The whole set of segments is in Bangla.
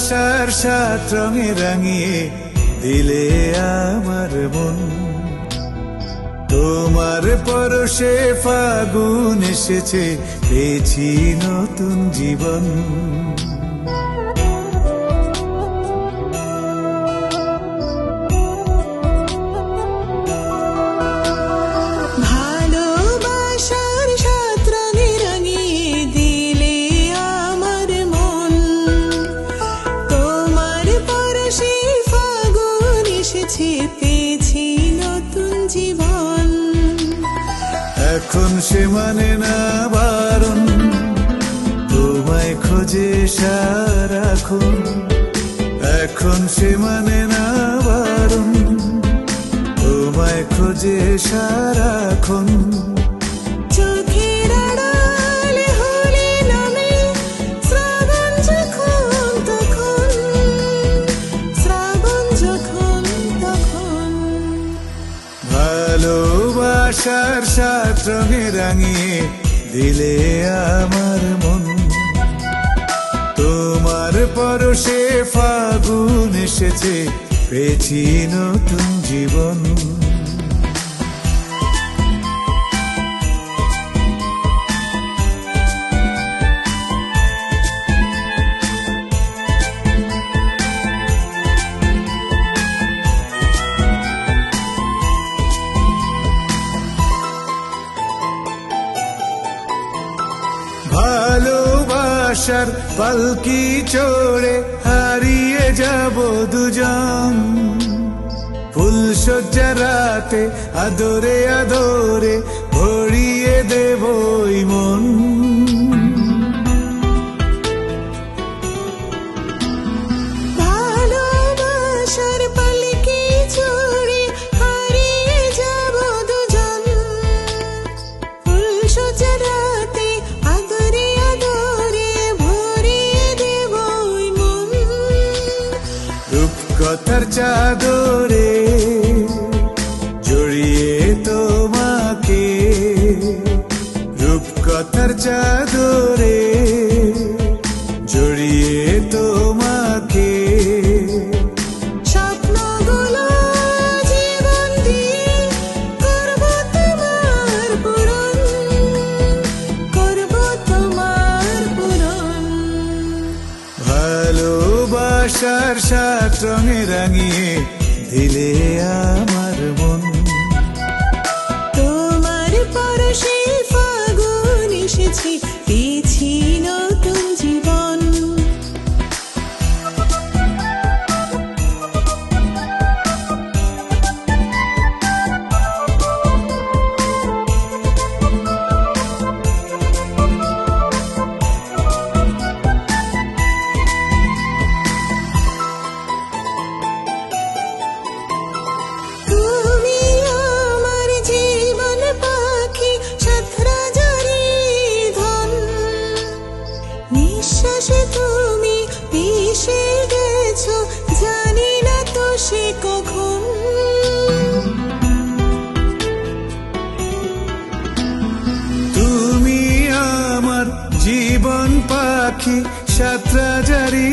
ভালোবাসার সাত রঙে রাঙিয়ে দিলে আমার মন। তোমার পরশে ফাগুন এসেছে, পেয়েছি নতুন জীবন। ভালোবাসার সাত রঙে রাঙিয়ে দিলে আমার মন। তোমার পরশে ফাগুন এসেছে, পেয়েছি নতুন জীবন। এখন সে মানে না বারণ, তোমায় খোঁজে সারাক্ষণ। এখন সে মানে না বারণ, তোমায় খোঁজে সারাক্ষণ। চোখের আড়াল হলে নামে শ্রাবণ যখন তখন, শ্রাবণ যখন তখন। ভালোবাসার সাত রঙে রাঙিয়ে দিলে আমার মন। তোমার পরশে ফাগুন এসেছে, পেয়েছি নতুন জীবন। ভালোবাসার পালকি চড়ে হারিয়ে যাব দুজন। ফুলশয্যা রাতে আদরে আদরে ভরিয়ে দেব মন। ভালোবাসার পালকি চড়ে হারিয়ে যাব দুজন। ফুলশয্যা রাতে আদরে আদরে ভরিয়ে দেব মন। রূপকথার চাদরে জড়িয়ে তোমাকে, রূপকথার চাদরে জড়িয়ে তোমাকে। স্বপ্নগুলো জীবন দিয়ে করব তোমার পূরণ, করব তোমার পূরণ। ভালোবাসার সাত রঙে রাঙিয়ে দিলে আমার মন। তোমার পরশে ফাগুন এসেছে, পেয়েছি নতুন জীবন। তুমি আমার জীবন পাখি, সাতরাজারি ধন। নিঃশ্বাসে তুমি মিশে গেছো, জানি না তো সে কখন। তুমি আমার জীবন পাখি, সাতরাজারি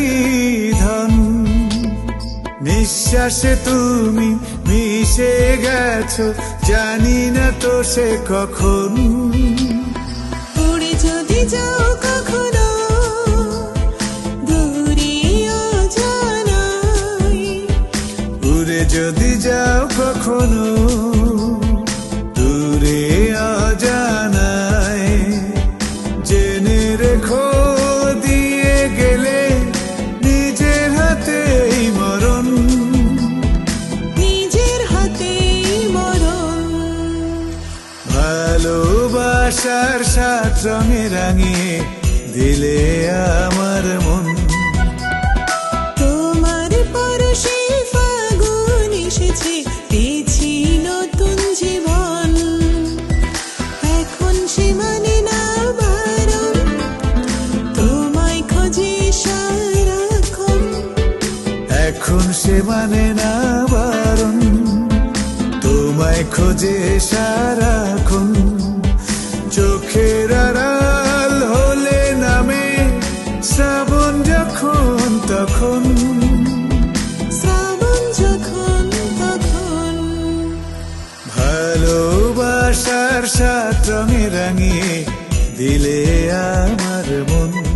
ধন। নিঃশ্বাসে তুমি মিশে গেছো, জানি না তো সে কখন। উড়ে যদি যাও কখনো দূরে অজানায়, উড়ে যদি যাও কখনো দূরে অজানায়, জেনে রেখো দিয়ে গেলে নিজের হাতেই মরণ। নিজের হাতেই মরণ। ভালোবাসার সাত রঙে রাঙিয়ে দিলে আমার মন। তোমার পরশে ফাগুন এসেছে, পেয়েছি নতুন জীবন। এখন সে মানে না বারণ, তোমায় খোঁজে সারাক্ষণ। এখন সে মানে না বারণ, তোমায় খোঁজে সারাক্ষণ। চোখের আড়াল হলে নামে শ্রাবণ যখন তখন। সাত রঙে রাঙিয়ে দিলে আমার মন।